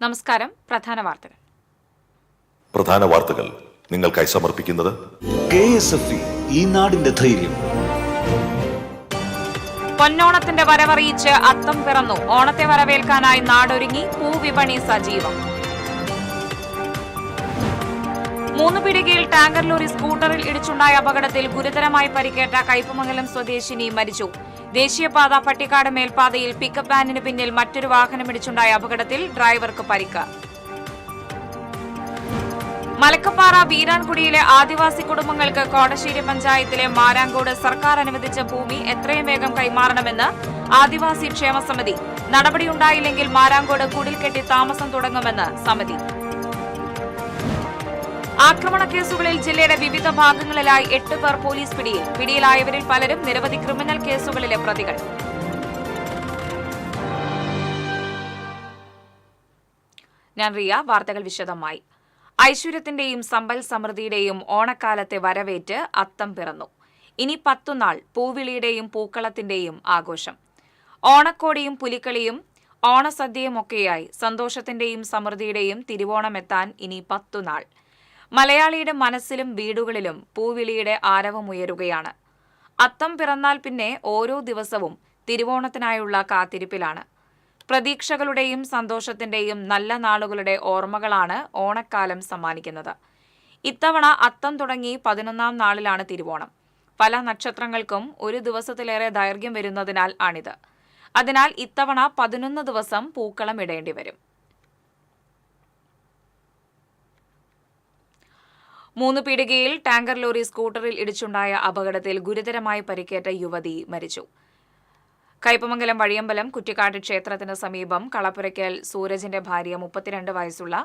നമസ്കാരം. പ്രധാന വാർത്തകൾ നിങ്ങൾക്കായി സമർപ്പിക്കുന്നത് KSFE, ഈ നാടിന്റെ ധൈര്യം. പൊന്നോണത്തിന്റെ വരവറിയിച്ച് അത്തം പിറന്നു. ഓണത്തെ വരവേൽക്കാനായി നാടൊരുങ്ങി. പൂവിപണി സജീവം. 3 പീടികയിൽ ടാങ്കർ ലോറി സ്കൂട്ടറിൽ ഇടിച്ചുണ്ടായ അപകടത്തിൽ ഗുരുതരമായി പരിക്കേറ്റ കയ്പമംഗലം സ്വദേശിനി മരിച്ചു. ദേശീയപാത പട്ടിക്കാട് മേൽപ്പാതയിൽ പിക്കപ്പ് വാനിന് പിന്നിൽ മറ്റൊരു വാഹനം ഇടിച്ചുണ്ടായ അപകടത്തിൽ ഡ്രൈവർക്ക് പരിക്ക്. മലക്കപ്പാറ വീരാൻകുടിയിലെ ആദിവാസി കുടുംബങ്ങൾക്ക് കോടശ്ശേരി പഞ്ചായത്തിലെ മാരാങ്കോട് സർക്കാർ അനുവദിച്ച ഭൂമി എത്രയും വേഗം കൈമാറണമെന്ന് ആദിവാസി ക്ഷേമ സമിതി. നടപടിയുണ്ടായില്ലെങ്കിൽ മാരാങ്കോട് കുടിൽ കെട്ടി താമസം തുടങ്ങുമെന്ന് സമിതി. ആക്രമണ കേസുകളിൽ ജില്ലയുടെ വിവിധ ഭാഗങ്ങളിലായി 8 പേർ പോലീസ് പിടിയിൽ. പിടിയിലായവരിൽ പലരും നിരവധി ക്രിമിനൽ കേസുകളിലെ പ്രതികൾ. ഞാൻ റിയ. വാർത്തകൾ വിശദമായി. ഐശ്വര്യത്തിന്റെയും സമ്പൽ സമൃദ്ധിയുടെയും ഓണക്കാലത്തെ വരവേറ്റ് അത്തം പിറന്നു. ഇനി 10 നാൾ പൂവിളിയുടെയും പൂക്കളത്തിന്റെയും ആഘോഷം. ഓണക്കോടിയും പുലിക്കളിയും ഓണസദ്യയുമൊക്കെയായി സന്തോഷത്തിന്റെയും സമൃദ്ധിയുടെയും തിരുവോണമെത്താൻ ഇനി 10 നാൾ. മലയാളിയുടെ മനസ്സിലും വീടുകളിലും പൂവിളിയുടെ ആരവമുയരുകയാണ്. അത്തം പിറന്നാൽ പിന്നെ ഓരോ ദിവസവും തിരുവോണത്തിനായുള്ള കാത്തിരിപ്പിലാണ്. പ്രതീക്ഷകളുടെയും സന്തോഷത്തിന്റെയും നല്ല നാളുകളുടെ ഓർമ്മകളാണ് ഓണക്കാലം സമ്മാനിക്കുന്നത്. ഇത്തവണ അത്തം തുടങ്ങി 11ാം നാളിലാണ് തിരുവോണം. പല നക്ഷത്രങ്ങൾക്കും ഒരു ദിവസത്തിലേറെ ദൈർഘ്യം വരുന്നതിനാൽ ആണിത്. അതിനാൽ ഇത്തവണ 11 ദിവസം പൂക്കളം ഇടേണ്ടി വരും. 3 പീടികയിൽ ടാങ്കർ ലോറി സ്കൂട്ടറിൽ ഇടിച്ചുണ്ടായ അപകടത്തിൽ ഗുരുതരമായി പരിക്കേറ്റ യുവതി മരിച്ചു. കയ്പമംഗലം വഴിയമ്പലം കുറ്റിക്കാട്ട് ക്ഷേത്രത്തിന് സമീപം കളപ്പുരയ്ക്കൽ സൂരജിന്റെ ഭാര്യ 32 വയസ്സുള്ള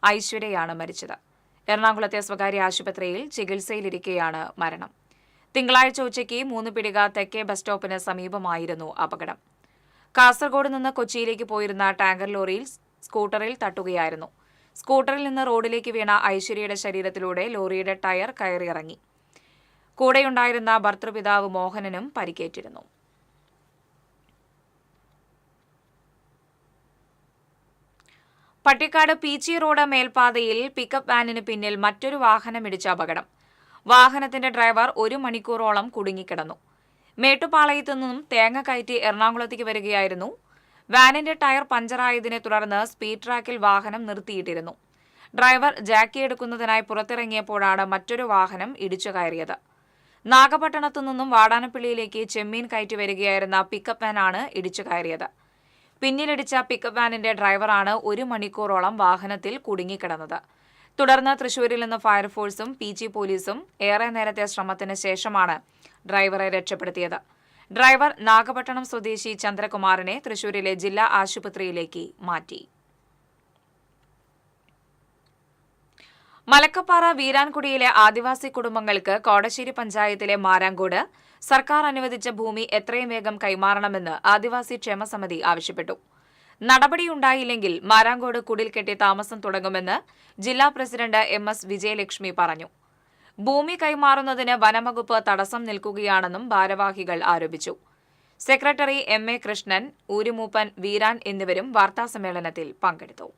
ഐശ്വര്യയാണ് മരിച്ചത്. എറണാകുളത്തെ സ്വകാര്യ ആശുപത്രിയിൽ ചികിത്സയിലിരിക്കെയാണ് മരണം. തിങ്കളാഴ്ച ഉച്ചയ്ക്ക് 3 പീടിക തെക്കേ ബസ് സ്റ്റോപ്പിന് സമീപമായിരുന്നു അപകടം. കാസർഗോഡ് നിന്ന് കൊച്ചിയിലേക്ക് പോയിരുന്ന ടാങ്കർ ലോറിയിൽ സ്കൂട്ടറിൽ തട്ടുകയായിരുന്നു. സ്കൂട്ടറിൽ നിന്ന് റോഡിലേക്ക് വീണ ഐശ്വര്യയുടെ ശരീരത്തിലൂടെ ലോറിയുടെ ടയർ കയറിയിറങ്ങി. കൂടെയുണ്ടായിരുന്ന ഭർത്തൃപിതാവ് മോഹനനും പരിക്കേറ്റിരുന്നു. പട്ടിക്കാട് പീച്ചി റോഡ് മേൽപ്പാതയിൽ പിക്കപ്പ് വാനിന് പിന്നിൽ മറ്റൊരു വാഹനമിടിച്ച അപകടം. വാഹനത്തിന്റെ ഡ്രൈവർ 1 മണിക്കൂറോളം കുടുങ്ങിക്കിടന്നു. മേട്ടുപാളയത്തു നിന്നും തേങ്ങ കയറ്റി എറണാകുളത്തേക്ക് വരികയായിരുന്നു. വാനിന്റെ ടയർ പഞ്ചറായതിനെ തുടർന്ന് സ്പീഡ് ട്രാക്കിൽ വാഹനം നിർത്തിയിട്ടിരുന്നു. ഡ്രൈവർ ജാക്കി എടുക്കുന്നതിനായി പുറത്തിറങ്ങിയപ്പോഴാണ് മറ്റൊരു വാഹനം ഇടിച്ചു കയറിയത്. നാഗപട്ടണത്തു നിന്നും വാടാനപ്പള്ളിയിലേക്ക് ചെമ്മീൻ കയറ്റി വരികയായിരുന്ന പിക്കപ്പ് വാനാണ് ഇടിച്ചു കയറിയത്. പിന്നിലിടിച്ച പിക്കപ്പ് വാനിന്റെ ഡ്രൈവറാണ് 1 മണിക്കൂറോളം വാഹനത്തിൽ കുടുങ്ങിക്കിടന്നത്. തുടർന്ന് തൃശൂരിൽ നിന്ന് ഫയർഫോഴ്സും PG പോലീസും ഏറെ നേരത്തെ ശ്രമത്തിന് ശേഷമാണ് ഡ്രൈവറെ രക്ഷപ്പെടുത്തിയത്. ഡ്രൈവർ നാഗപട്ടണം സ്വദേശി ചന്ദ്രകുമാറിനെ തൃശൂരിലെ ജില്ലാ ആശുപത്രിയിലേക്ക് മാറ്റി. മലക്കപ്പാറ വീരാൻകുടിയിലെ ആദിവാസി കുടുംബങ്ങൾക്ക് കോടശ്ശേരി പഞ്ചായത്തിലെ മാരാങ്കോട് സർക്കാർ അനുവദിച്ച ഭൂമി എത്രയും വേഗം കൈമാറണമെന്ന് ആദിവാസി ക്ഷേമ സമിതി ആവശ്യപ്പെട്ടു. നടപടിയുണ്ടായില്ലെങ്കിൽ മാരാങ്കോട് കുടിൽ കെട്ടി താമസം തുടങ്ങുമെന്ന് ജില്ലാ പ്രസിഡന്റ് MS വിജയലക്ഷ്മി പറഞ്ഞു. ഭൂമി കൈമാറുന്നതിന് വനംവകുപ്പ് തടസ്സം നിൽക്കുകയാണെന്നും ഭാരവാഹികൾ ആരോപിച്ചു. സെക്രട്ടറി MA കൃഷ്ണൻ, ഊരുമൂപ്പൻ വീരാൻ എന്നിവരും വാർത്താസമ്മേളനത്തിൽ പങ്കെടുത്തു.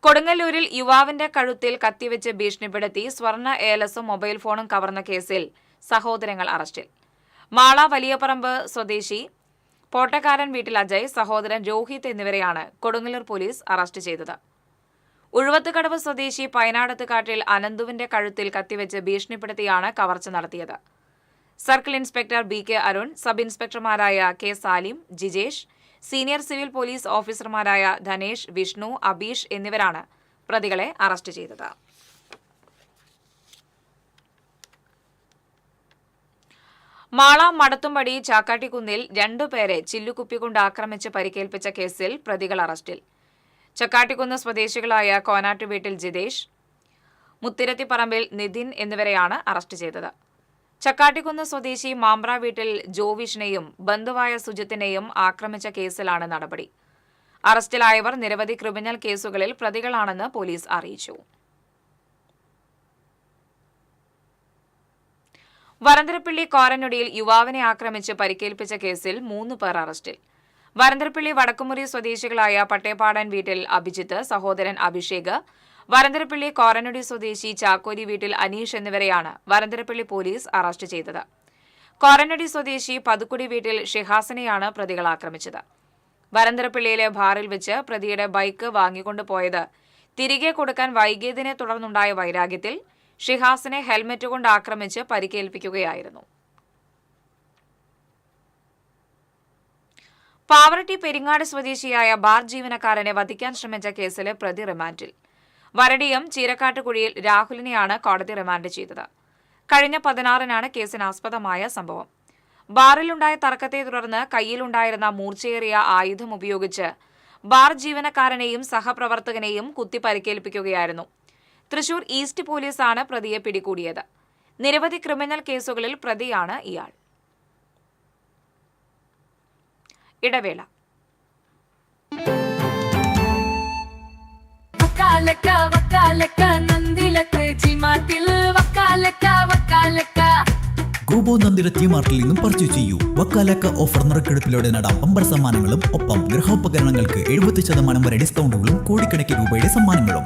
കൊടുങ്ങല്ലൂരിൽ യുവാവിന്റെ കഴുത്തിൽ കത്തിവെച്ച് ഭീഷണിപ്പെടുത്തി സ്വർണ്ണ ഏലസും മൊബൈൽ ഫോണും കവർന്ന കേസിൽ സഹോദരങ്ങൾ അറസ്റ്റിൽ. മാള വലിയപറമ്പ് സ്വദേശി പോട്ടക്കാരൻ വീട്ടിൽ അജയ്, സഹോദരൻ രോഹിത് എന്നിവരെയാണ് കൊടുങ്ങല്ലൂർ പോലീസ് അറസ്റ്റ് ചെയ്തത്. ഉഴുവത്തുകടവ് സ്വദേശി പയനാടത്ത് കാട്ടിൽ അനന്തുവിന്റെ കഴുത്തിൽ കത്തിവെച്ച് ഭീഷണിപ്പെടുത്തിയാണ് കവർച്ച നടത്തിയത്. Circle inspector BK Arun, sub ഇൻസ്പെക്ടർമാരായ K Salim, Jijesh, senior civil police ഓഫീസർമാരായ ധനേഷ്, വിഷ്ണു, അബീഷ് എന്നിവരാണ് പ്രതികളെ അറസ്റ്റ് ചെയ്തത്. മാള മടത്തുംപടി ചാക്കാട്ടിക്കുന്നിൽ 2 പേരെ ചില്ലുകുപ്പികൊണ്ട് ആക്രമിച്ച് പരിക്കേൽപ്പിച്ച കേസിൽ പ്രതികൾ അറസ്റ്റിൽ. ചക്കാട്ടിക്കുന്ന് സ്വദേശികളായ കോനാട്ട് വീട്ടിൽ ജിതേഷ്, മുത്തിരത്തിപ്പറമ്പിൽ നിതിൻ എന്നിവരെയാണ് അറസ്റ്റ് ചെയ്തത്. ചക്കാട്ടിക്കുന്ന് സ്വദേശി മാമ്പ്ര വീട്ടിൽ ജോവിഷിനെയും ബന്ധുവായ സുജിത്തിനെയും ആക്രമിച്ച കേസിലാണ് നടപടി. അറസ്റ്റിലായവർ നിരവധി ക്രിമിനൽ കേസുകളിൽ പ്രതികളാണെന്ന് പോലീസ് അറിയിച്ചു. വരന്തരപ്പള്ളി കോരനൊടിയിൽ യുവാവിനെ ആക്രമിച്ച് പരിക്കേൽപ്പിച്ച കേസിൽ 3 പേർ അറസ്റ്റിൽ. വരന്തരപ്പള്ളി വടക്കുമുറി സ്വദേശികളായ പട്ടേപ്പാടൻ വീട്ടിൽ അഭിജിത്ത്, സഹോദരൻ അഭിഷേക്, വരന്തരപ്പള്ളി കോരനൊടി സ്വദേശി ചാക്കോരി വീട്ടിൽ അനീഷ് എന്നിവരെയാണ് വരന്തരപ്പള്ളി പോലീസ് അറസ്റ്റ് ചെയ്തത്. കോരനൊടി സ്വദേശി പതുക്കുടി വീട്ടിൽ ഷിഹാസിനെയാണ് പ്രതികൾ ആക്രമിച്ചത്. വരന്തരപ്പള്ളിയിലെ ബാറിൽ വെച്ച് പ്രതിയുടെ ബൈക്ക് വാങ്ങിക്കൊണ്ടുപോയത് തിരികെ കൊടുക്കാൻ വൈകിയതിനെ തുടർന്നുണ്ടായ വൈരാഗ്യത്തിൽ ഷിഹാസിനെ ഹെൽമറ്റ് കൊണ്ട് ആക്രമിച്ച് പരിക്കേൽപ്പിക്കുകയായിരുന്നു. പാവറട്ടി പെരിങ്ങാട് സ്വദേശിയായ ബാർ ജീവനക്കാരനെ വധിക്കാൻ ശ്രമിച്ച കേസിലെ പ്രതി റിമാൻഡിൽ. വരടിയം ചീരക്കാട്ടുകുഴിയിൽ രാഹുലിനെയാണ് കോടതി റിമാൻഡ് ചെയ്തത്. കഴിഞ്ഞ 16-നാണ് കേസിനാസ്പദമായ സംഭവം. ബാറിലുണ്ടായ തർക്കത്തെ തുടർന്ന് കയ്യിലുണ്ടായിരുന്ന മൂർച്ചയേറിയ ആയുധം ഉപയോഗിച്ച് ബാർ ജീവനക്കാരനെയും സഹപ്രവർത്തകനെയും കുത്തി പരിക്കേൽപ്പിക്കുകയായിരുന്നു. തൃശൂർ ഈസ്റ്റ് പോലീസാണ് പ്രതിയെ പിടികൂടിയത്. നിരവധി ക്രിമിനൽ കേസുകളിൽ പ്രതിയാണ് ഇയാൾ. ഇടവേള. ഗോബോ നന്ദിര ടി-മാർട്ടിൽ നിന്നും പർച്ചേസ് ചെയ്യൂ. വക്കാലക്ക ഓഫർ നറുക്കെടുപ്പിലൂടെ നേടാം ബമ്പർ സമ്മാനങ്ങളും ഒപ്പം ഗൃഹോപകരണങ്ങൾക്ക് 70% വരെ ഡിസ്കൗണ്ടുകളും കോടിക്കണക്കിന് രൂപയുടെ സമ്മാനങ്ങളും.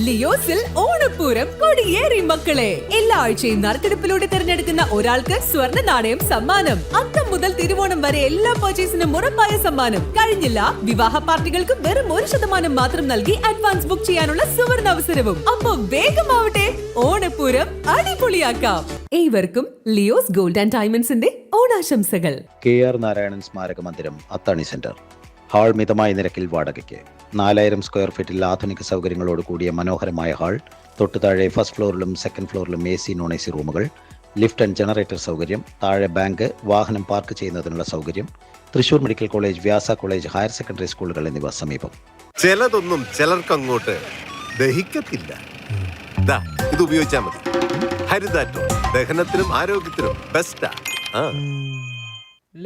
ലിയോസിൽ ഓണപ്പൂരം കൊടിയേറി മക്കളെ. എല്ലാ ആഴ്ചയും നറുക്കെടുപ്പിലൂടെ തിരഞ്ഞെടുക്കുന്ന ഒരാൾക്ക് സ്വർണ്ണ നാണയം സമ്മാനം. അത്തം മുതൽ തിരുവോണം വരെ എല്ലാ പർച്ചേസിനും ഉറപ്പായ സമ്മാനം. കഴിഞ്ഞില്ല, വിവാഹ പാർട്ടികൾക്ക് വെറും 1% മാത്രം നൽകി അഡ്വാൻസ് ബുക്ക് ചെയ്യാനുള്ള സുവർണ അവസരവും. അപ്പൊ വേഗമാവട്ടെ, ഓണപ്പൂരം അടിപൊളിയാക്കാം. ഏവർക്കും ലിയോസ് ഗോൾഡ് ആൻഡ് ഡയമണ്ട്സിന്റെ ഓണാശംസകൾ. KR നാരായണൻ സ്മാരക മന്ദിരം, അത്താണി സെന്റർ. ഹാൾ മിതമായ നിരക്കിൽ വാടകയ്ക്ക്. 4000 സ്ക്വയർ ഫീറ്റിൽ ആധുനിക സൗകര്യങ്ങളോട് കൂടിയ മനോഹരമായ ഹാൾ. തൊട്ടുതാഴെ ഫസ്റ്റ് ഫ്ലോറിലും സെക്കൻഡ് ഫ്ലോറിലും AC നോൺ AC റൂമുകൾ, ലിഫ്റ്റ് ആൻഡ് ജനറേറ്റർ സൗകര്യം, താഴെ ബാങ്ക്, വാഹനം പാർക്ക് ചെയ്യുന്നതിനുള്ള സൗകര്യം. Thrissur medical college, Vyasa college, higher secondary സ്കൂളുകൾ എന്നിവ സമീപം. ചിലതൊന്നും ചിലർക്കങ്ങോട്ട് ദഹിക്കത്തില്ല. ഇത് ഉപയോഗിച്ചാൽ മതി. ഹരിതാറ്റോ ദഹനത്തിനും ആരോഗ്യത്തിനും ബെസ്റ്റാ.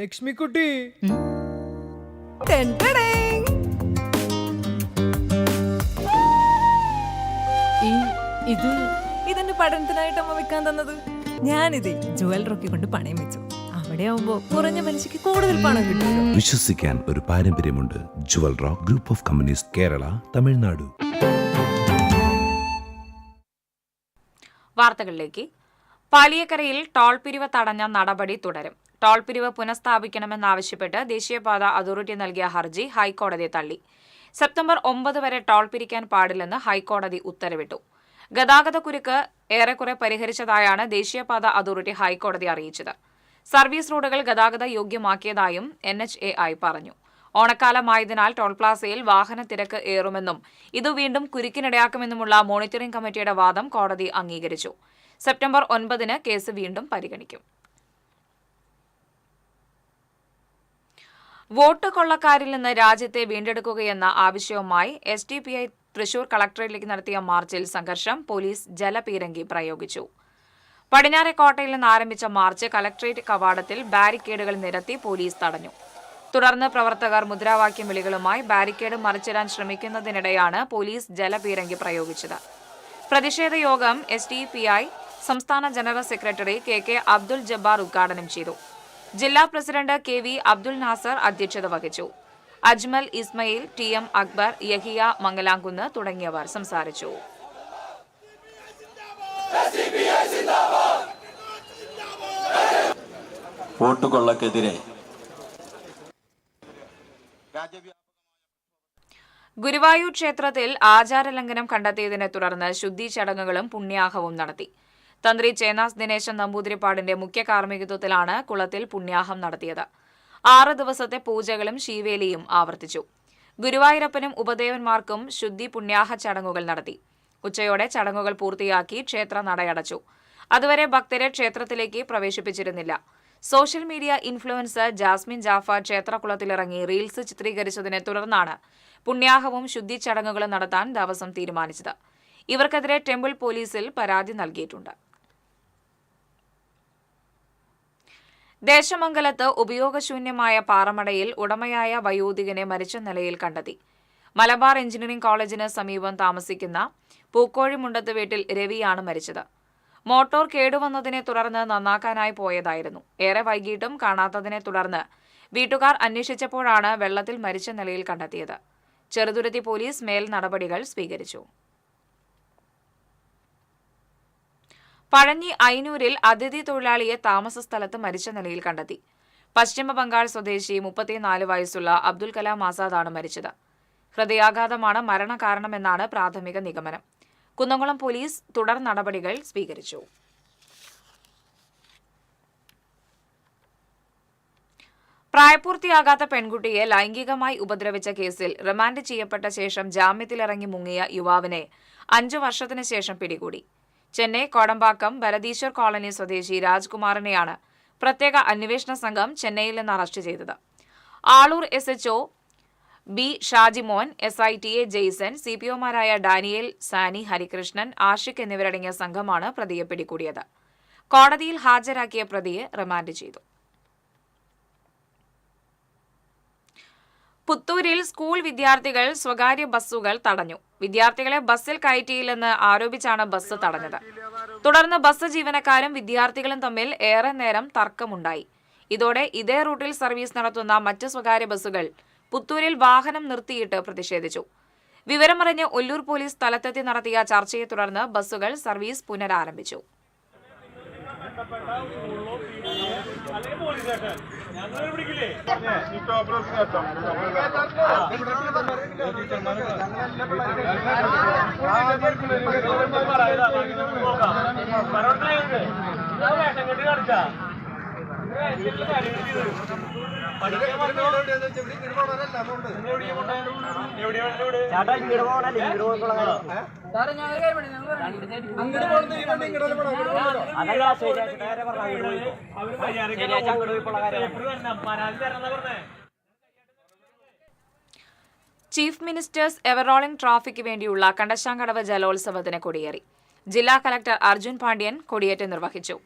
ലക്ഷ്മിക്കുട്ടി, ഇതെന്റെ പഠനത്തിനായിട്ട് അമ്മ വെക്കാൻ തന്നത്. ഞാനിത് ജുവലറൊക്കെ കൊണ്ട് പണയം വെച്ചു. അവിടെ ആവുമ്പോ കുറഞ്ഞ പലിശക്ക് കൂടുതൽ പണം കിട്ടും. വിശ്വസിക്കാൻ ഒരു പാരമ്പര്യമുണ്ട്. Jewel rock group of companies, Kerala, Tamil Nadu. വാർത്തകളിലേക്ക്. പാലിയക്കരയിൽ ടോൾ പിരിവ് തടഞ്ഞ നടപടി തുടരും. ടോൾ പിരിവ് പുനഃസ്ഥാപിക്കണമെന്നാവശ്യപ്പെട്ട് ദേശീയപാത അതോറിറ്റി നൽകിയ ഹർജി ഹൈക്കോടതി തള്ളി. സെപ്റ്റംബർ 9 വരെ ടോൾ പിരിക്കാൻ പാടില്ലെന്ന് ഹൈക്കോടതി ഉത്തരവിട്ടു. ഗതാഗതക്കുരുക്ക് ഏറെക്കുറെ പരിഹരിച്ചതായാണ് ദേശീയപാത അതോറിറ്റി ഹൈക്കോടതി അറിയിച്ചത്. സർവീസ് റോഡുകൾ ഗതാഗത യോഗ്യമാക്കിയതായും NHAI പറഞ്ഞു. ഓണക്കാലമായതിനാൽ ടോൾ പ്ലാസയിൽ വാഹന തിരക്ക് ഏറുമെന്നും ഇത് വീണ്ടും കുരുക്കിനിടയാക്കുമെന്നുമുള്ള മോണിറ്ററിംഗ് കമ്മിറ്റിയുടെ വാദം കോടതി അംഗീകരിച്ചു. സെപ്റ്റംബർ 9 കേസ് വീണ്ടും പരിഗണിക്കും. വോട്ട് കൊള്ളക്കാരിൽ നിന്ന് രാജ്യത്തെ വീണ്ടെടുക്കുകയെന്ന ആവശ്യവുമായി SDPI തൃശൂർ കളക്ടറേറ്റിലേക്ക് നടത്തിയ മാർച്ചിൽ സംഘർഷം. പോലീസ് ജലപീരങ്കി പ്രയോഗിച്ചു. പടിഞ്ഞാറേക്കോട്ടയിൽ നിന്ന് ആരംഭിച്ച മാർച്ച് കളക്ടറേറ്റ് കവാടത്തിൽ ബാരിക്കേഡുകൾ നിരത്തി പോലീസ് തടഞ്ഞു. തുടർന്ന് പ്രവർത്തകർ മുദ്രാവാക്യം വിളികളുമായി ബാരിക്കേഡ് മറിച്ചിടാൻ ശ്രമിക്കുന്നതിനിടെയാണ് പോലീസ് ജലപീരങ്കി പ്രയോഗിച്ചത്. പ്രതിഷേധ യോഗം SDPI സംസ്ഥാന general secretary KK Abdul Jabbar ഉദ്ഘാടനം ചെയ്തു. ജില്ലാ പ്രസിഡന്റ് KV അബ്ദുൽ നാസർ അധ്യക്ഷത വഹിച്ചു. അജ്മൽ ഇസ്മയിൽ, TM അക്ബർ, യഹിയ മംഗലാംകുന്ന് തുടങ്ങിയവർ സംസാരിച്ചു. വോട്ടുകൊള്ളക്കെതിരെ ഗുരുവായൂർ ക്ഷേത്രത്തിൽ ആചാരലംഘനം കണ്ടെത്തിയതിനെ തുടർന്ന് ശുദ്ധി ചടങ്ങുകളും പുണ്യാഹവും നടത്തി. തന്ത്രി ചേനാസ് ദിനേശൻ നമ്പൂതിരിപ്പാടിന്റെ മുഖ്യ കാർമ്മികത്വത്തിലാണ് കുളത്തിൽ പുണ്യാഹം നടത്തിയത്. 6 ദിവസത്തെ പൂജകളും ശീവേലിയും ആവർത്തിച്ചു. ഗുരുവായൂരപ്പനും ഉപദേവന്മാർക്കും ശുദ്ധി പുണ്യാഹ ചടങ്ങുകൾ നടത്തി. ഉച്ചയോടെ ചടങ്ങുകൾ പൂർത്തിയാക്കി ക്ഷേത്ര നടയടച്ചു. അതുവരെ ഭക്തരെ ക്ഷേത്രത്തിലേക്ക് പ്രവേശിപ്പിച്ചിരുന്നില്ല. Social media influencer Jasmin Jafar ക്ഷേത്രകുളത്തിലിറങ്ങി റീൽസ് ചിത്രീകരിച്ചതിനെ തുടർന്നാണ് പുണ്യാഹവും ശുദ്ധി ചടങ്ങുകളും നടത്താൻ ദേവസ്വം തീരുമാനിച്ചത്. ഇവർക്കെതിരെ ടെമ്പിൾ പോലീസിൽ പരാതി നൽകിയിട്ടുണ്ട്. ദേശമംഗലത്ത് ഉപയോഗശൂന്യമായ പാറമടയിൽ ഉടമയായ വയോധികനെ മരിച്ച നിലയിൽ കണ്ടെത്തി. മലബാർ എഞ്ചിനീയറിംഗ് കോളേജിന് സമീപം താമസിക്കുന്ന പൂക്കോഴിമുണ്ടത്ത് വീട്ടിൽ രവിയാണ് മരിച്ചത്. മോട്ടോർ കേടുവന്നതിനെ തുടർന്ന് നന്നാക്കാനായി പോയതായിരുന്നു. ഏറെ വൈകിട്ടും കാണാത്തതിനെ തുടർന്ന് വീട്ടുകാർ അന്വേഷിച്ചപ്പോഴാണ് വെള്ളത്തിൽ മരിച്ച നിലയിൽ കണ്ടെത്തിയത്. ചെറുതുരുത്തി പോലീസ് മേൽ നടപടികൾ സ്വീകരിച്ചു. പഴഞ്ഞി ഐനൂരിൽ അതിഥി തൊഴിലാളിയെ താമസ സ്ഥലത്ത് മരിച്ച നിലയിൽ കണ്ടെത്തി. പശ്ചിമ ബംഗാൾ സ്വദേശി 34 വയസ്സുള്ള അബ്ദുൽ കലാം ആസാദാണ് മരിച്ചത്. ഹൃദയാഘാതമാണ് മരണകാരണമെന്നാണ് പ്രാഥമിക നിഗമനം. കുന്നംകുളം പോലീസ് തുടർ നടപടികൾ സ്വീകരിച്ചു. പ്രായപൂർത്തിയാകാത്ത പെൺകുട്ടിയെ ലൈംഗികമായി ഉപദ്രവിച്ച കേസിൽ റിമാൻഡ് ചെയ്യപ്പെട്ട ശേഷം ജാമ്യത്തിലിറങ്ങി മുങ്ങിയ യുവാവിനെ 5 വർഷത്തിന് ശേഷം പിടികൂടി. ചെന്നൈ കോടമ്പാക്കം ഭരതീശ്വർ കോളനി സ്വദേശി രാജ്കുമാറിനെയാണ് പ്രത്യേക അന്വേഷണ സംഘം ചെന്നൈയിൽ നിന്ന് അറസ്റ്റ് ചെയ്തത്. Aloor SHO B Shajimon, SI TA Jaison, CPOമാരായ ഡാനിയേൽ, സാനി, ഹരികൃഷ്ണൻ, ആഷിഖ് എന്നിവരടങ്ങിയ സംഘമാണ് പ്രതിയെ പിടികൂടിയത്. കോടതിയിൽ ഹാജരാക്കിയ പ്രതിയെ റിമാൻഡ് ചെയ്തു. പുത്തൂരിൽ സ്കൂൾ വിദ്യാർത്ഥികൾ സ്വകാര്യ ബസ്സുകൾ തടഞ്ഞു. വിദ്യാർത്ഥികളെ ബസ്സിൽ കയറ്റിയില്ലെന്ന് ആരോപിച്ചാണ് ബസ് തടഞ്ഞത്. തുടർന്ന് ബസ് ജീവനക്കാരും വിദ്യാർത്ഥികളും തമ്മിൽ ഏറെ നേരം തർക്കമുണ്ടായി. ഇതോടെ ഇതേ റൂട്ടിൽ സർവീസ് നടത്തുന്ന മറ്റ് സ്വകാര്യ ബസ്സുകൾ പുത്തൂരിൽ വാഹനം നിർത്തിയിട്ട് പ്രതിഷേധിച്ചു. വിവരമറിഞ്ഞ് ഒല്ലൂർ പോലീസ് സ്ഥലത്തെത്തി നടത്തിയ ചർച്ചയെ തുടർന്ന് ബസ്സുകൾ സർവീസ് പുനരാരംഭിച്ചു. ചീഫ് മിനിസ്റ്റേഴ്സ് എവറോളിംഗ് ട്രോഫിക്ക് വേണ്ടിയുള്ള കണ്ടശാങ്കടവ് ജലോത്സവത്തിന് കൊടിയേറി. ജില്ലാ കലക്ടർ അർജുൻ പാണ്ഡ്യൻ കൊടിയേറ്റ് നിർവഹിച്ചു.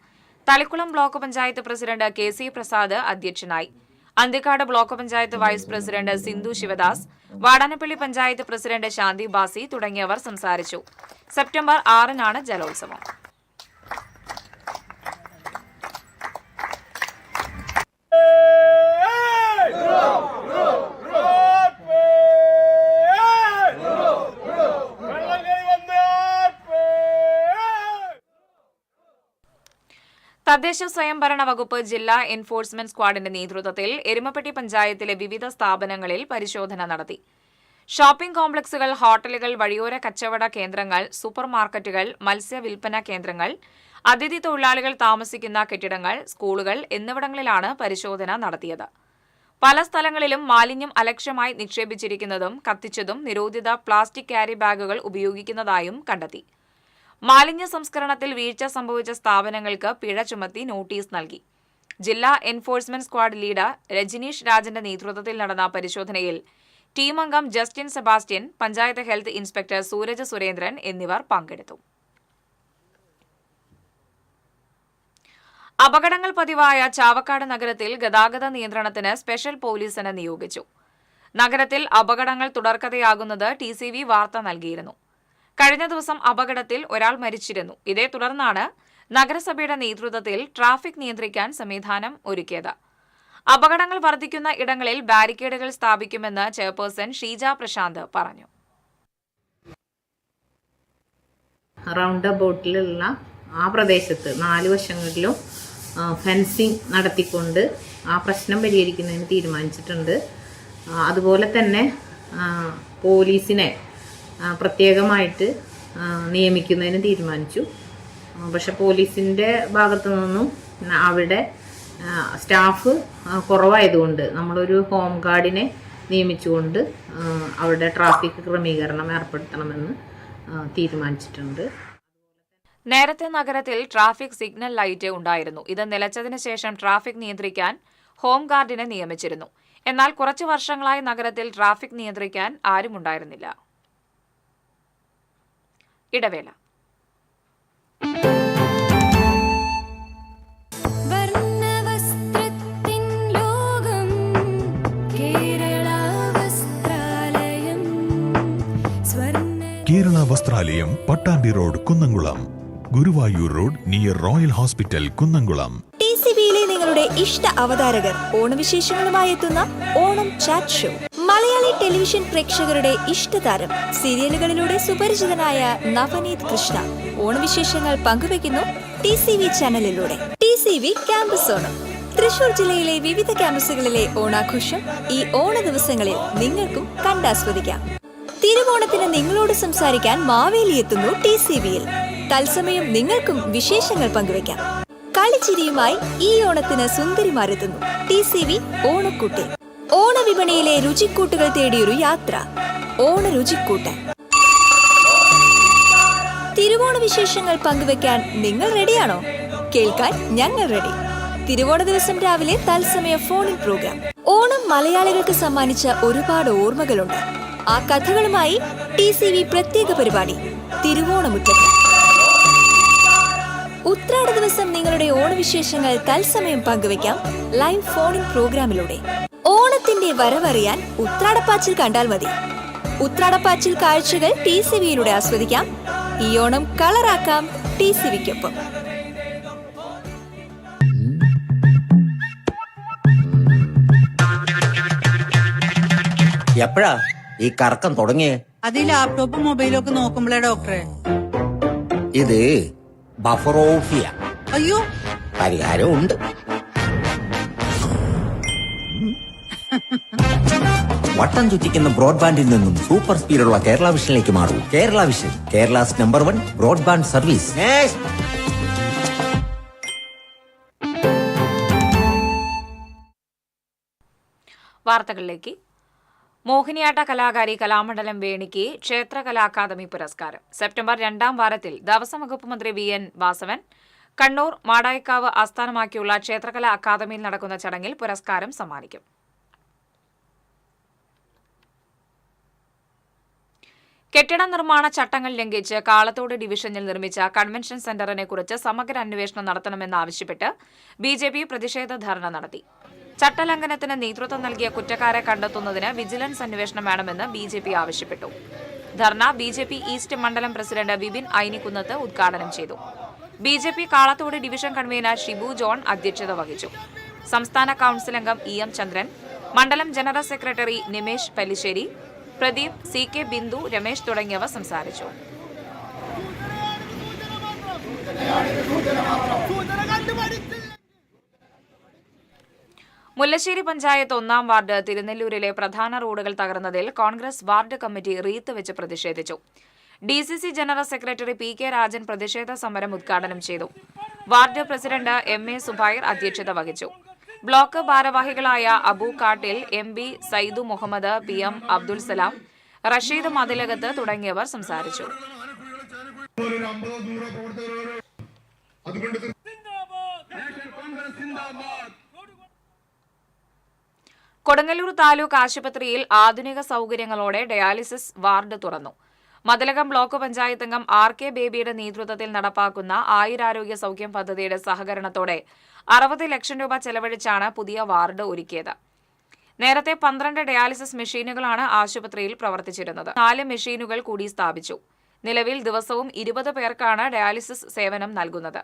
Thalikulam block panchayat president KC Prasad അധ്യക്ഷനായി. Anthikad block panchayat vice president Sindhu Sivadas, Vadanappally panchayat president Shanthi Basi തുടങ്ങിയവർ സംസാരിച്ചു. സെപ്റ്റംബർ 6-നാണ് ജലോത്സവം. തദ്ദേശ സ്വയംഭരണ വകുപ്പ് ജില്ലാ എൻഫോഴ്സ്മെന്റ് സ്ക്വാഡിന്റെ നേതൃത്വത്തിൽ എരുമപ്പെട്ടി പഞ്ചായത്തിലെ വിവിധ സ്ഥാപനങ്ങളിൽ പരിശോധന നടത്തി. ഷോപ്പിംഗ് കോംപ്ലക്സുകൾ, ഹോട്ടലുകൾ, വഴിയോര കച്ചവട കേന്ദ്രങ്ങൾ, സൂപ്പർ മാർക്കറ്റുകൾ, മത്സ്യ വിൽപ്പന കേന്ദ്രങ്ങൾ, അതിഥി തൊഴിലാളികൾ താമസിക്കുന്ന കെട്ടിടങ്ങൾ, സ്കൂളുകൾ എന്നിവിടങ്ങളിലാണ് പരിശോധന നടത്തിയത്. പല സ്ഥലങ്ങളിലും മാലിന്യം അലക്ഷ്യമായി നിക്ഷേപിച്ചിരിക്കുന്നതും കത്തിച്ചതും നിരോധിത പ്ലാസ്റ്റിക് ക്യാരി ബാഗുകൾ ഉപയോഗിക്കുന്നതായും കണ്ടെത്തി. മാലിന്യ സംസ്കരണത്തിൽ വീഴ്ച സംഭവിച്ച സ്ഥാപനങ്ങൾക്ക് പിഴ ചുമത്തി നോട്ടീസ് നൽകി. ജില്ലാ എൻഫോഴ്സ്മെന്റ് സ്ക്വാഡ് ലീഡർ രജനീഷ് രാജന്റെ നേതൃത്വത്തിൽ നടന്ന പരിശോധനയിൽ ടീം അംഗം Justin Sebastian, panchayat health inspector Suraj Surendran എന്നിവർ പങ്കെടുത്തു. അപകടങ്ങൾ പതിവായ ചാവക്കാട് നഗരത്തിൽ ഗതാഗത നിയന്ത്രണത്തിന് സ്പെഷ്യൽ പോലീസിനെ നിയോഗിച്ചു. നഗരത്തിൽ അപകടങ്ങൾ തുടർക്കഥയാകുന്നത് TCV വാർത്ത നൽകിയിരുന്നു. കഴിഞ്ഞ ദിവസം അപകടത്തിൽ ഒരാൾ മരിച്ചിരുന്നു. ഇതേ തുടർന്നാണ് നഗരസഭയുടെ നേതൃത്വത്തിൽ ട്രാഫിക് നിയന്ത്രിക്കാൻ സംവിധാനം ഒരുക്കിയത്. അപകടങ്ങൾ വർദ്ധിക്കുന്ന ഇടങ്ങളിൽ ബാരിക്കേഡുകൾ സ്ഥാപിക്കുമെന്ന് ചെയർപേഴ്സൺ ഷീജ പ്രശാന്ത് പറഞ്ഞു. റൗണ്ട് അബൌട്ടിലുള്ള ആ പ്രദേശത്ത് 4 വശങ്ങളിലും ഫെൻസിങ് നടത്തിക്കൊണ്ട് ആ പ്രശ്നം പരിഹരിക്കുന്നതിന് തീരുമാനിച്ചിട്ടുണ്ട്. അതുപോലെ തന്നെ പോലീസിനെ പ്രത്യേകമായിട്ട് നിയമിക്കുന്നതിന് തീരുമാനിച്ചു. പക്ഷെ പോലീസിൻ്റെ ഭാഗത്തു നിന്നും അവിടെ സ്റ്റാഫ് കുറവായതുകൊണ്ട് നമ്മളൊരു ഹോം ഗാർഡിനെ നിയമിച്ചുകൊണ്ട് അവിടെ ട്രാഫിക് ക്രമീകരണം ഏർപ്പെടുത്തണമെന്ന് തീരുമാനിച്ചിട്ടുണ്ട്. നേരത്തെ നഗരത്തിൽ ട്രാഫിക് സിഗ്നൽ ലൈറ്റ് ഉണ്ടായിരുന്നു. ഇത് നിലച്ചതിന് ശേഷം ട്രാഫിക് നിയന്ത്രിക്കാൻ ഹോം ഗാർഡിനെ നിയമിച്ചിരുന്നു. എന്നാൽ കുറച്ചു വർഷങ്ങളായി നഗരത്തിൽ ട്രാഫിക് നിയന്ത്രിക്കാൻ ആരുമുണ്ടായിരുന്നില്ല. ഇടവേള. Kerala Vastralayam, Pattambi road, Kunnamkulam. Guruvayur road near royal hospital, Kunnamkulam. TCBയിലെ നിങ്ങളുടെ ഇഷ്ട അവതാരകർ ഓണവിശേഷങ്ങളുമായി എത്തുന്ന Onam chat show. Malayali television പ്രേക്ഷകരുടെ ഇഷ്ടതാരം സീരിയലുകളിലൂടെ സുപരിചിതനായ നവനീത് കൃഷ്ണ ഓണവിശേഷങ്ങൾ പങ്കുവയ്ക്കുന്നു TCB ചാനലിലൂടെ. TCB campus Onam. തൃശൂർ ജില്ലയിലെ വിവിധ ക്യാമ്പസുകളിലെ ഓണാഘോഷം ഈ ഓണ ദിവസങ്ങളിൽ നിങ്ങൾക്കും കണ്ടാസ്വദിക്കാം. തിരുവോണത്തിന് നിങ്ങളോട് സംസാരിക്കാൻ മാവേലി എത്തുന്നു TCBയിൽ. തത്സമയം നിങ്ങൾക്കും വിശേഷങ്ങൾ പങ്കുവയ്ക്കാം. കളിച്ചിരിയുമായി ഈ ഓണത്തിന് സുന്ദരിമാരെത്തുന്നു TCB ഓണക്കൂട്ടിൽ. ഓണവിപണിയിലെ രുചിക്കൂട്ടുകൾ തേടിയൊരു യാത്ര, ഓണ രുചിക്കൂട്ട്. തിരുവോണ വിശേഷങ്ങൾ പങ്കുവയ്ക്കാൻ നിങ്ങൾ റെഡിയാണോ? കേൾക്കാൻ ഞങ്ങൾ റെഡി. തിരുവോണ ദിവസം രാവിലെ തത്സമയ ഫോണിൻ പ്രോഗ്രാം. ഓണം മലയാളികൾക്ക് സമ്മാനിച്ച ഒരുപാട് ഓർമ്മകളുണ്ട്. ആ കഥകളുമായി TCB പ്രത്യേക പരിപാടി തിരുവോണമുറ്റത്ത്. ഉത്രാട ദിവസം നിങ്ങളുടെ ഓണവിശേഷങ്ങൾ തത്സമയം പങ്കുവയ്ക്കാം ലൈവ് ഫോണിൻ പ്രോഗ്രാമിലൂടെ. ഓണത്തിന്റെ വരവറിയാൻ ഉത്രാടപ്പാച്ചിൽ കണ്ടാൽ മതി. ഉത്രാടപ്പാച്ചിൽ കാഴ്ചകൾ TCBയിലൂടെ ആസ്വദിക്കാം. ഈ ഓണം കളറാക്കാം TCBക്കൊപ്പം. എപ്പോഴാ ഈ കറക്കം തുടങ്ങിയേ? അത് ഈ ലാപ്ടോപ്പും മൊബൈലും ഒക്കെ നോക്കുമ്പോഴേ ഡോക്ടറെ. ഇത് ബഫറോഫിയ. അയ്യോ, പരിഹാരം ഉണ്ട്. വട്ടം ചുറ്റിക്കുന്ന ബ്രോഡ്ബാൻഡിൽ നിന്നും സൂപ്പർ സ്പീഡുള്ള കേരള വിഷനിലേക്ക് മാറൂ. Kerala vision, Kerala's number 1 broadband service. വാർത്തകളിലേക്ക്. മോഹിനിയാട്ട കലാകാരി കലാമണ്ഡലം വേണിക്ക് ക്ഷേത്രകലാ അക്കാദമി പുരസ്കാരം. സെപ്റ്റംബർ 2ാം വാരത്തിൽ ദേവസ്വം വകുപ്പ് മന്ത്രി VN വാസവൻ കണ്ണൂർ മാടായിക്കാവ് ആസ്ഥാനമാക്കിയുള്ള ക്ഷേത്രകലാ അക്കാദമിയിൽ നടക്കുന്ന ചടങ്ങിൽ പുരസ്കാരം സമ്മാനിക്കും. കെട്ടിട നിർമ്മാണ ചട്ടങ്ങൾ ലംഘിച്ച് കാളത്തോട് ഡിവിഷനിൽ നിർമ്മിച്ച കൺവെൻഷൻ സെന്ററിനെ കുറിച്ച് സമഗ്ര അന്വേഷണം നടത്തണമെന്നാവശ്യപ്പെട്ട് BJP പ്രതിഷേധ ധർണ നടത്തി. ചട്ടലംഘനത്തിന് നേതൃത്വം നൽകിയ കുറ്റക്കാരെ കണ്ടെത്തുന്നതിന് വിജിലൻസ് അന്വേഷണം വേണമെന്ന് BJP ആവശ്യപ്പെട്ടു. ധർണ BJP ഈസ്റ്റ് മണ്ഡലം പ്രസിഡന്റ് വിപിൻ ഐനിക്കുന്നത്ത് ഉദ്ഘാടനം ചെയ്തു. BJP Kalathode division convener Shibu John അധ്യക്ഷത വഹിച്ചു. സംസ്ഥാന കൌൺസിൽ അംഗം EM ചന്ദ്രൻ, മണ്ഡലം general secretary Nimesh Pallissery, Pradeep, CK Bindu, Ramesh തുടങ്ങിയവർ സംസാരിച്ചു. മുല്ലശ്ശേരി പഞ്ചായത്ത് 1ാം വാർഡ് തിരുനെല്ലൂരിലെ പ്രധാന റോഡുകൾ തകർന്നതിൽ കോൺഗ്രസ് വാർഡ് കമ്മിറ്റി റീത്ത് വെച്ച് പ്രതിഷേധിച്ചു. DCC general secretary PK Rajan പ്രതിഷേധ സമരം ഉദ്ഘാടനം ചെയ്തു. വാർഡ് പ്രസിഡന്റ് MA സുബൈർ അധ്യക്ഷത വഹിച്ചു. ബ്ലോക്ക് ഭാരവാഹികളായ അബു കാട്ടിൽ, MB സൈദു മുഹമ്മദ്, PM അബ്ദുൽ സലാം, റഷീദ് മതിലകത്ത് തുടങ്ങിയവർ സംസാരിച്ചു. കൊടുങ്ങല്ലൂർ താലൂക്ക് ആശുപത്രിയിൽ ആധുനിക സൌകര്യങ്ങളോടെ ഡയാലിസിസ് വാർഡ് തുറന്നു. മതിലകം ബ്ലോക്ക് പഞ്ചായത്ത് അംഗം RK ബേബിയുടെ നേതൃത്വത്തിൽ നടപ്പാക്കുന്ന ആയുരാരോഗ്യ സൌഖ്യം പദ്ധതിയുടെ സഹകരണത്തോടെ 60 ലക്ഷം രൂപ ചെലവഴിച്ചാണ് പുതിയ വാർഡ് ഒരുക്കിയത്. നേരത്തെ 12 ഡയാലിസിസ് മെഷീനുകളാണ് ആശുപത്രിയിൽ പ്രവർത്തിച്ചിരുന്നത്. 4 മെഷീനുകൾ കൂടി സ്ഥാപിച്ചു. നിലവിൽ ദിവസവും 20 പേർക്കാണ് ഡയാലിസിസ് സേവനം നൽകുന്നത്.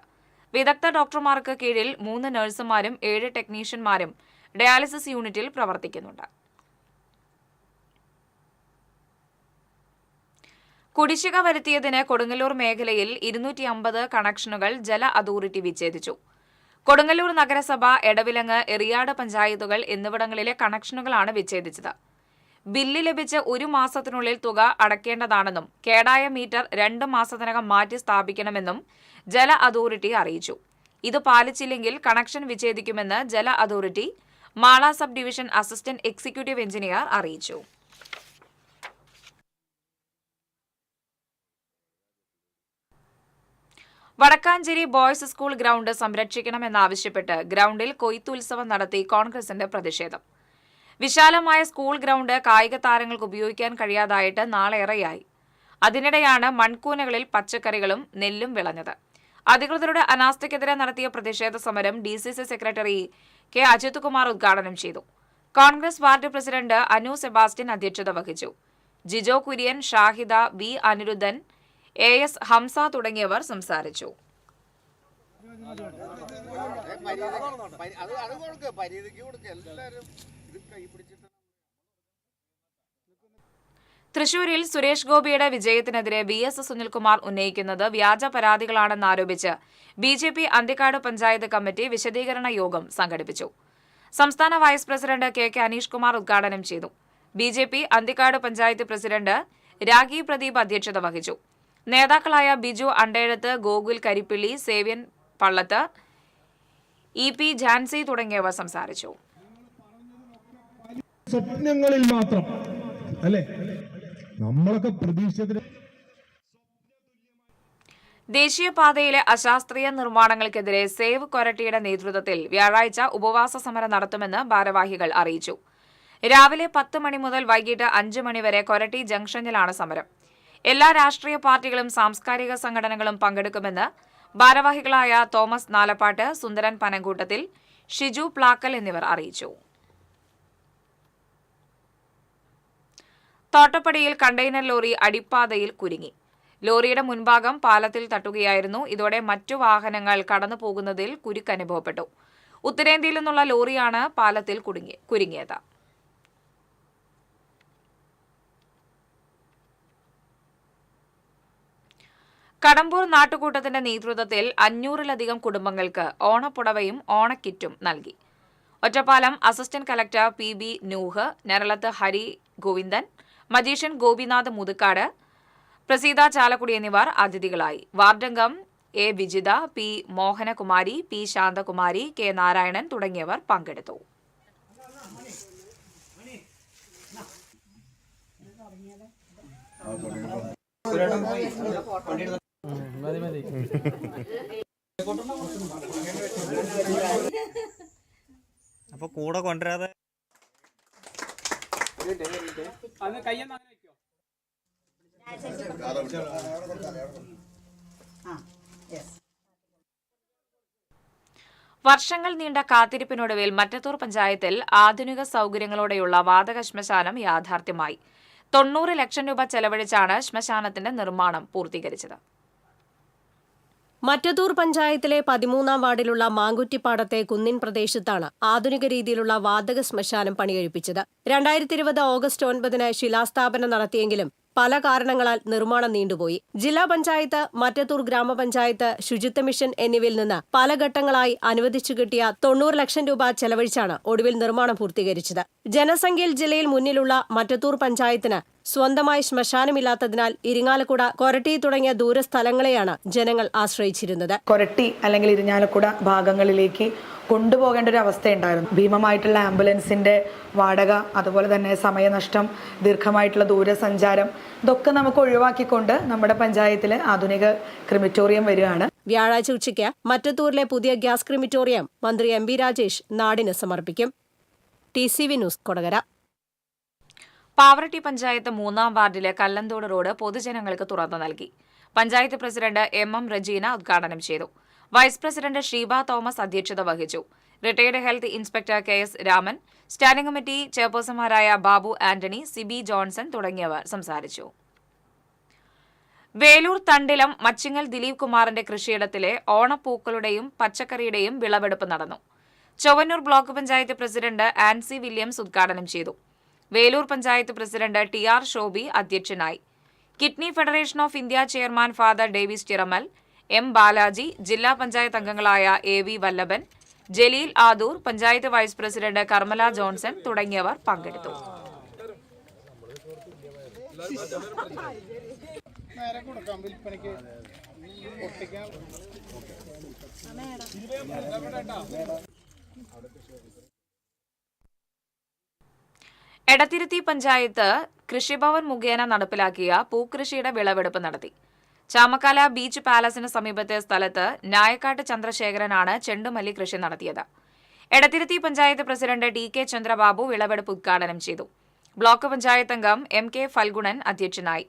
വിദഗ്ധ ഡോക്ടർമാർക്ക് കീഴിൽ 3 നഴ്സുമാരും 7 ടെക്നീഷ്യന്മാരും ഡയാലിസിസ് യൂണിറ്റിൽ പ്രവർത്തിക്കുന്നുണ്ട്. കുടിശ്ശിക വരുത്തിയതിന് കൊടുങ്ങല്ലൂർ മേഖലയിൽ 250 കണക്ഷനുകൾ ജല അതോറിറ്റി വിച്ഛേദിച്ചു. കൊടുങ്ങല്ലൂർ നഗരസഭ, എടവിലങ്ങ്, എറിയാട് പഞ്ചായത്തുകൾ എന്നിവിടങ്ങളിലെ കണക്ഷനുകളാണ് വിച്ഛേദിച്ചത്. ബില്ല് ലഭിച്ച് 1 മാസത്തിനുള്ളിൽ തുക അടയ്ക്കേണ്ടതാണെന്നും കേടായ മീറ്റർ 2 മാസത്തിനകം മാറ്റി സ്ഥാപിക്കണമെന്നും ജല അതോറിറ്റി അറിയിച്ചു. ഇത് പാലിച്ചില്ലെങ്കിൽ കണക്ഷൻ വിച്ഛേദിക്കുമെന്ന് ജല authority Mala sub division assistant executive engineer അറിയിച്ചു. വടക്കാഞ്ചേരി ബോയ്സ് സ്കൂൾ ഗ്രൗണ്ട് സംരക്ഷിക്കണമെന്നാവശ്യപ്പെട്ട് ഗ്രൗണ്ടിൽ കൊയ്ത്തുത്സവം നടത്തി കോൺഗ്രസിന്റെ പ്രതിഷേധം. വിശാലമായ സ്കൂൾ ഗ്രൗണ്ട് കായിക താരങ്ങൾക്ക് ഉപയോഗിക്കാൻ കഴിയാതായിട്ട് നാളേറെയായി. അതിനിടെയാണ് മൺകൂനകളിൽ പച്ചക്കറികളും നെല്ലും വിളഞ്ഞത്. അധികൃതരുടെ അനാസ്ഥയ്ക്കെതിരെ നടത്തിയ പ്രതിഷേധ സമരം DCC secretary K Ajith Kumar ഉദ്ഘാടനം ചെയ്തു. Congress ward president Anu Sebastian അധ്യക്ഷത വഹിച്ചു. ജിജോ കുര്യൻ, ഷാഹിദ, V അനിരുദ്ധൻ, AS ഹംസ തുടങ്ങിയവർ സംസാരിച്ചു. തൃശൂരിൽ സുരേഷ് ഗോപിയുടെ വിജയത്തിനെതിരെ VS സുനിൽകുമാർ ഉന്നയിക്കുന്നത് വ്യാജ പരാതികളാണെന്നാരോപിച്ച് BJP അന്തിക്കാട് പഞ്ചായത്ത് കമ്മിറ്റി വിശദീകരണ യോഗം സംഘടിപ്പിച്ചു. സംസ്ഥാന vice president KK Aneesh Kumar ഉദ്ഘാടനം ചെയ്തു. BJP അന്തിക്കാട് പഞ്ചായത്ത് പ്രസിഡന്റ് രാഗി പ്രദീപ് അധ്യക്ഷത വഹിച്ചു. നേതാക്കളായ ബിജു അണ്ടേഴത്ത്, ഗോകുൽ കരിപ്പിള്ളി, സേവ്യൻ പള്ളത്ത്, EP ജാൻസി തുടങ്ങിയവർ സംസാരിച്ചു. സ്വപ്നങ്ങളിൽ മാത്രം അല്ലേ നമ്മളൊക്കെ പ്രതീക്ഷിച്ചതിന്. ദേശീയപാതയിലെ അശാസ്ത്രീയ നിർമ്മാണങ്ങൾക്കെതിരെ സേവ് കൊരട്ടിയുടെ നേതൃത്വത്തിൽ വ്യാഴാഴ്ച ഉപവാസ സമരം നടത്തുമെന്ന് ഭാരവാഹികൾ അറിയിച്ചു. രാവിലെ 10 മണി മുതൽ വൈകിട്ട് 5 മണി വരെ കൊരട്ടി ജംഗ്ഷനിലാണ് സമരം. എല്ലാ രാഷ്ട്രീയ പാർട്ടികളും സാംസ്കാരിക സംഘടനകളും പങ്കെടുക്കുമെന്ന് ഭാരവാഹികളായ തോമസ് നാലപ്പാട്ട്, സുന്ദരൻ പനങ്കൂട്ടത്തിൽ, ഷിജു പ്ലാക്കൽ എന്നിവർ അറിയിച്ചു. തോട്ടപ്പടിയിൽ കണ്ടെയ്നർ ലോറി അടിപ്പാതയിൽ കുരുങ്ങി. ലോറിയുടെ മുൻഭാഗം പാലത്തിൽ തട്ടുകയായിരുന്നു. ഇതോടെ മറ്റു വാഹനങ്ങൾ കടന്നു പോകുന്നതിൽ കുരുക്കനുഭവപ്പെട്ടു. ഉത്തരേന്ത്യയിൽ നിന്നുള്ള ലോറിയാണ് പാലത്തിൽ കുരുങ്ങിയത്. കടമ്പൂർ നാട്ടുകൂട്ടത്തിന്റെ നേതൃത്വത്തിൽ 500-ലധികം കുടുംബങ്ങൾക്ക് ഓണപ്പുടവയും ഓണക്കിറ്റും നൽകി. Ottapalam assistant collector PB Nooh, Naralath Hari Govindan, magician Gopinath Muthukad, Praseetha Chalakudy എന്നിവർ അതിഥികളായി. വാർഡംഗം A Vijitha, P Mohanakumari, P Shanthakumari, K Narayanan തുടങ്ങിയവർ പങ്കെടുത്തു. അപ്പൊ കൂടെ കൊണ്ടുവരാതെ വർഷങ്ങൾ നീണ്ട കാത്തിരിപ്പിനൊടുവിൽ മറ്റത്തൂർ പഞ്ചായത്തിൽ ആധുനിക സൗകര്യങ്ങളോടെയുള്ള വാതക ശ്മശാനം യാഥാർത്ഥ്യമായി. 90 ലക്ഷം രൂപ ചെലവഴിച്ചാണ് ശ്മശാനത്തിന്റെ നിർമ്മാണം പൂർത്തീകരിച്ചത്. മറ്റത്തൂർ പഞ്ചായത്തിലെ 13-ാം വാർഡിലുള്ള മാങ്കുറ്റിപ്പാടത്തെ കുന്നിൻ പ്രദേശത്താണ് ആധുനിക രീതിയിലുള്ള വാതക ശ്മശാനം പണികഴിപ്പിച്ചത്. 2020 ഓഗസ്റ്റ് 9-ന് ശിലാസ്ഥാപനം നടത്തിയെങ്കിലും പല കാരണങ്ങളാൽ നിർമ്മാണം നീണ്ടുപോയി. ജില്ലാ പഞ്ചായത്ത്, മറ്റത്തൂർ ഗ്രാമപഞ്ചായത്ത്, ശുചിത്വ മിഷൻ എന്നിവയിൽ നിന്ന് പല ഘട്ടങ്ങളായി അനുവദിച്ചു കിട്ടിയ 90 ലക്ഷം രൂപ ചെലവഴിച്ചാണ് ഒടുവിൽ നിർമ്മാണം പൂർത്തീകരിച്ചത്. ജനസംഖ്യയിൽ ജില്ലയിൽ മുന്നിലുള്ള മറ്റത്തൂർ പഞ്ചായത്തിന് സ്വന്തമായി ശ്മശാനമില്ലാത്തതിനാൽ ഇരിങ്ങാലക്കുട, കൊരട്ടി തുടങ്ങിയ ദൂരസ്ഥലങ്ങളെയാണ് ജനങ്ങൾ ആശ്രയിച്ചിരുന്നത്. കൊരട്ടി അല്ലെങ്കിൽ ഇരിങ്ങാലക്കുട ഭാഗങ്ങളിലേക്ക് കൊണ്ടുപോകേണ്ട ഒരു അവസ്ഥയുണ്ടായിരുന്നു. ഭീമമായിട്ടുള്ള ആംബുലൻസിന്റെ വാടക, അതുപോലെ തന്നെ സമയനഷ്ടം, ദീർഘമായിട്ടുള്ള ദൂരസഞ്ചാരം, ഇതൊക്കെ നമുക്ക് ഒഴിവാക്കിക്കൊണ്ട് നമ്മുടെ പഞ്ചായത്തിൽ ആധുനിക ക്രിമിറ്റോറിയം വരികയാണ്. വ്യാഴാഴ്ച ഉച്ചയ്ക്ക് മറ്റത്തൂരിലെ പുതിയ ഗ്യാസ് ക്രിമിറ്റോറിയം മന്ത്രി MB രാജേഷ് നാടിന് സമർപ്പിക്കും. TCV news, Kodakara. പാവറട്ടി പഞ്ചായത്ത് 3-ാം വാർഡിലെ കല്ലന്തോട് റോഡ് പൊതുജനങ്ങൾക്ക് തുറന്നു നൽകി. പഞ്ചായത്ത് പ്രസിഡന്റ് MM റജീന ഉദ്ഘാടനം ചെയ്തു. വൈസ് പ്രസിഡന്റ് ഷീബ തോമസ് അധ്യക്ഷത വഹിച്ചു. Retired health inspector KS Raman, standing committee ചെയർപേഴ്സൺമാരായ ബാബു ആന്റണി, സിബി ജോൺസൺ തുടങ്ങിയവർ സംസാരിച്ചു. വേലൂർ തണ്ടിലം മച്ചിങ്ങൽ ദിലീപ് കുമാറിന്റെ കൃഷിയിടത്തിലെ ഓണപ്പൂക്കളുടെയും പച്ചക്കറിയുടെയും വിളവെടുപ്പ് നടന്നു. Chowannur block panchayat president Ancy Williams ഉദ്ഘാടനം ചെയ്തു. വേലൂർ പഞ്ചായത്ത് പ്രസിഡന്റ് TR ഷോബി അധ്യക്ഷനായി. Kidney federation of India chairman father Davis Chiramel, M Balaji, ജില്ലാ പഞ്ചായത്ത് അംഗങ്ങളായ AV Vallabhan, Jaleel Adoor, panchayat vice president Carmela Johnson തുടങ്ങിയവർ പങ്കെടുത്തു. എടത്തിരുത്തി പഞ്ചായത്ത് കൃഷിഭവൻ മുഖേന നടപ്പിലാക്കിയ പൂക്കൃഷിയുടെ വിളവെടുപ്പ് നടത്തി. ചാമക്കാല ബീച്ച് പാലസിന് സമീപത്തെ സ്ഥലത്ത് നായക്കാട്ട് ചന്ദ്രശേഖരനാണ് ചെണ്ടുമല്ലി കൃഷി നടത്തിയത്. എടത്തിരുത്തി പഞ്ചായത്ത് പ്രസിഡന്റ് TK ചന്ദ്രബാബു വിളവെടുപ്പ് ഉദ്ഘാടനം ചെയ്തു. ബ്ലോക്ക് പഞ്ചായത്ത് അംഗം MK ഫൽഗുണൻ അധ്യക്ഷനായി.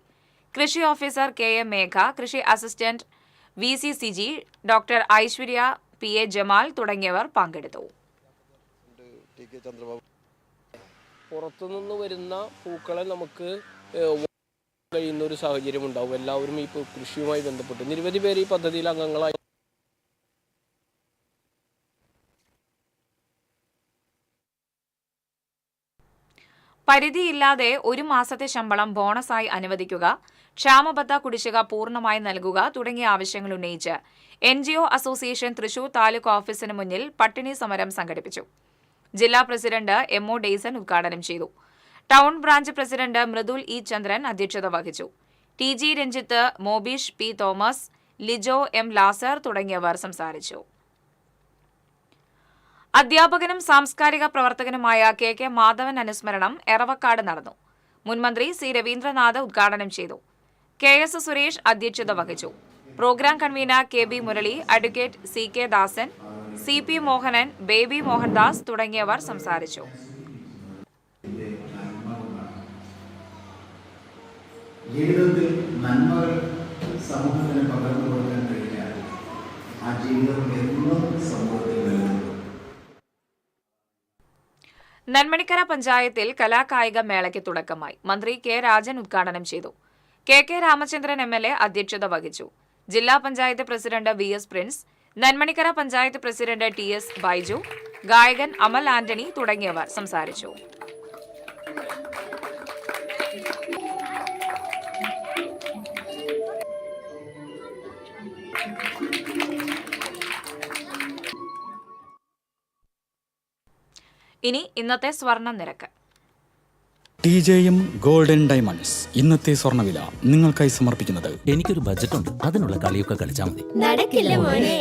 കൃഷി ഓഫീസർ KM മേഘ, കൃഷി assistant VC Siji, doctor Aishwarya PA Jamal തുടങ്ങിയവർ പങ്കെടുത്തു. പുറത്തുനിന്ന് വരുന്ന പൂക്കളെ നമുക്ക് കഴിയുന്ന ഒരു സാഹചര്യം ഉണ്ടാവും. എല്ലാവരും ഈ കൃഷിയുമായി ബന്ധപ്പെട്ട് നിരവധി പേര് ഈ പദ്ധതിയിൽ അംഗങ്ങളായി. പരിധിയില്ലാതെ 1 മാസത്തെ ശമ്പളം ബോണസായി അനുവദിക്കുക, ക്ഷാമബത്ത കുടിശ്ശിക പൂർണ്ണമായി നൽകുക തുടങ്ങിയ ആവശ്യങ്ങൾ ഉന്നയിച്ച് NGO അസോസിയേഷൻ തൃശൂർ താലൂക്ക് ഓഫീസിന് മുന്നിൽ പട്ടിണി സമരം സംഘടിപ്പിച്ചു. ജില്ലാ പ്രസിഡന്റ് MO ഡെയ്സൺ ഉദ്ഘാടനം ചെയ്തു. Town branch president Mridul E Chandran അധ്യക്ഷത വഹിച്ചു. TG Ranjith, Mobeesh P Thomas, Lijo M Lazar തുടങ്ങിയവർ സംസാരിച്ചു. അധ്യാപകനും സാംസ്കാരിക പ്രവർത്തകനുമായ KK മാധവൻ അനുസ്മരണം എറവക്കാട് നടന്നു. മുൻമന്ത്രി C രവീന്ദ്രനാഥ് ഉദ്ഘാടനം ചെയ്തു. KS സുരേഷ് അധ്യക്ഷത വഹിച്ചു. Programme convener KB Murali, advocate CK Dasan, CP Mohanan, Baby Mohandas തുടങ്ങിയവർ സംസാരിച്ചു. ജീവിതത്തിൽ നന്മകൾ സമൂഹത്തിന് പകർന്നു കൊടുക്കാൻ കഴിഞ്ഞാൽ ആ ജീവിതം എന്നും സമൂഹത്തിൽ നിലനിൽക്കും. നെന്മണിക്കര പഞ്ചായത്തിൽ കലാകായിക മേളയ്ക്ക് തുടക്കമായി. മന്ത്രി K രാജൻ ഉദ്ഘാടനം ചെയ്തു. KK രാമചന്ദ്രൻ MLA അധ്യക്ഷത വഹിച്ചു. ജില്ലാ panchayat president VS Prince, Nenmanikkara panchayat president TS Baiju, ഗായകൻ അമൽ ആന്റണി തുടങ്ങിയവർ സംസാരിച്ചു. ഇനി ഇന്നത്തെ സ്വർണ്ണ നിരക്ക്. TJM ഗോൾഡൻ ഡയമണ്ട്സ് ഇന്നത്തെ സ്വർണ്ണവില നിങ്ങൾക്കായി സമർപ്പിക്കുന്നത്. എനിക്കൊരു ബജറ്റ് ഉണ്ട്, അതിനുള്ള കളിയൊക്കെ കളിച്ചാൽ മതി. നടക്കില്ല മോനെ.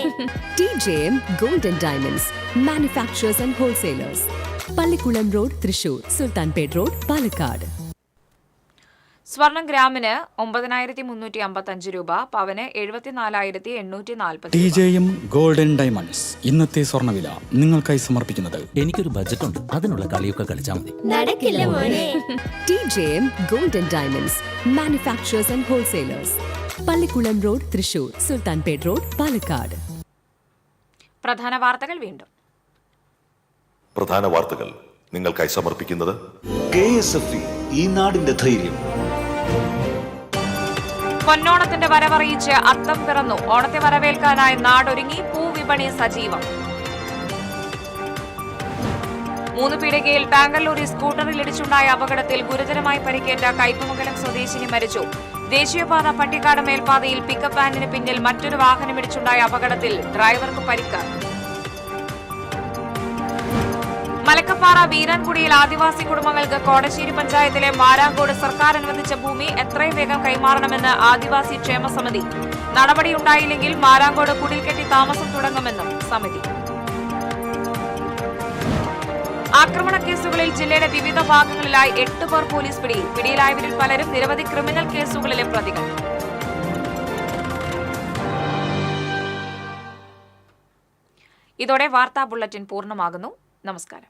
TJM golden diamonds manufacturers and wholesalers, Pallikulam road, Thrissur, Sultanpet road, Palakkad. സ്വർണം ഗ്രാമിന് 9,355 രൂപ, പവന് 74,840. TJM ഗോൾഡൻ ഡയമണ്ട്സ് ഇന്നത്തെ സ്വർണ്ണവില നിങ്ങൾക്കായി സമർപ്പിക്കുന്നത്. എനിക്കൊരു ബജറ്റ് ഉണ്ട്, അതിനുള്ള കളിയൊക്കെ കളിച്ചാൽ മതി. നടക്കില്ല മോനെ. TJM golden diamonds manufacturers and wholesalers, Pallikulam road, Thrissur, Sultanpet road, Palakkad. പ്രധാന വാർത്തകൾ വീണ്ടും. പ്രധാന വാർത്തകൾ നിങ്ങൾക്കായി സമർപ്പിക്കുന്നത് KSFE ഈ നാടിന്റെ ധൈര്യം. പൊന്നോണത്തിന്റെ വരവറിയിച്ച് അത്തം പിറന്നു. ഓണത്തെ വരവേൽക്കാനായി നാടൊരുങ്ങി. പൂവിപണി സജീവം. 3 പീടികയിൽ ടാങ്കർ ലോറി സ്കൂട്ടറിൽ ഇടിച്ചുണ്ടായ അപകടത്തിൽ ഗുരുതരമായി പരിക്കേറ്റ കയ്പമംഗലം സ്വദേശിനി മരിച്ചു. ദേശീയപാത പട്ടിക്കാട് മേൽപ്പാതയിൽ പിക്കപ്പ് വാനിന് പിന്നിൽ മറ്റൊരു വാഹനമിടിച്ചുണ്ടായ അപകടത്തിൽ ഡ്രൈവർക്ക് പരിക്ക്. മലക്കപ്പാറ വീരാൻകുടിയിൽ ആദിവാസി കുടുംബങ്ങൾക്ക് കോടശ്ശേരി പഞ്ചായത്തിലെ മാരാങ്കോട് സർക്കാർ അനുവദിച്ച ഭൂമി എത്രയും വേഗം കൈമാറണമെന്ന് ആദിവാസി ക്ഷേമ സമിതി. നടപടിയുണ്ടായില്ലെങ്കിൽ മാരാങ്കോട് കുടിൽക്കെട്ടി താമസം തുടങ്ങുമെന്നും സമിതി. ആക്രമണ കേസുകളിൽ ജില്ലയുടെ വിവിധ ഭാഗങ്ങളിലായി 8 പേർ പോലീസ് പിടിയിൽ. പിടിയിലായവരിൽ പലരും നിരവധി ക്രിമിനൽ കേസുകളിലെ പ്രതികൾ. ഇതോടെ വാർത്താ ബുള്ളറ്റിൻ പൂർണ്ണമാകുന്നു. നമസ്കാരം.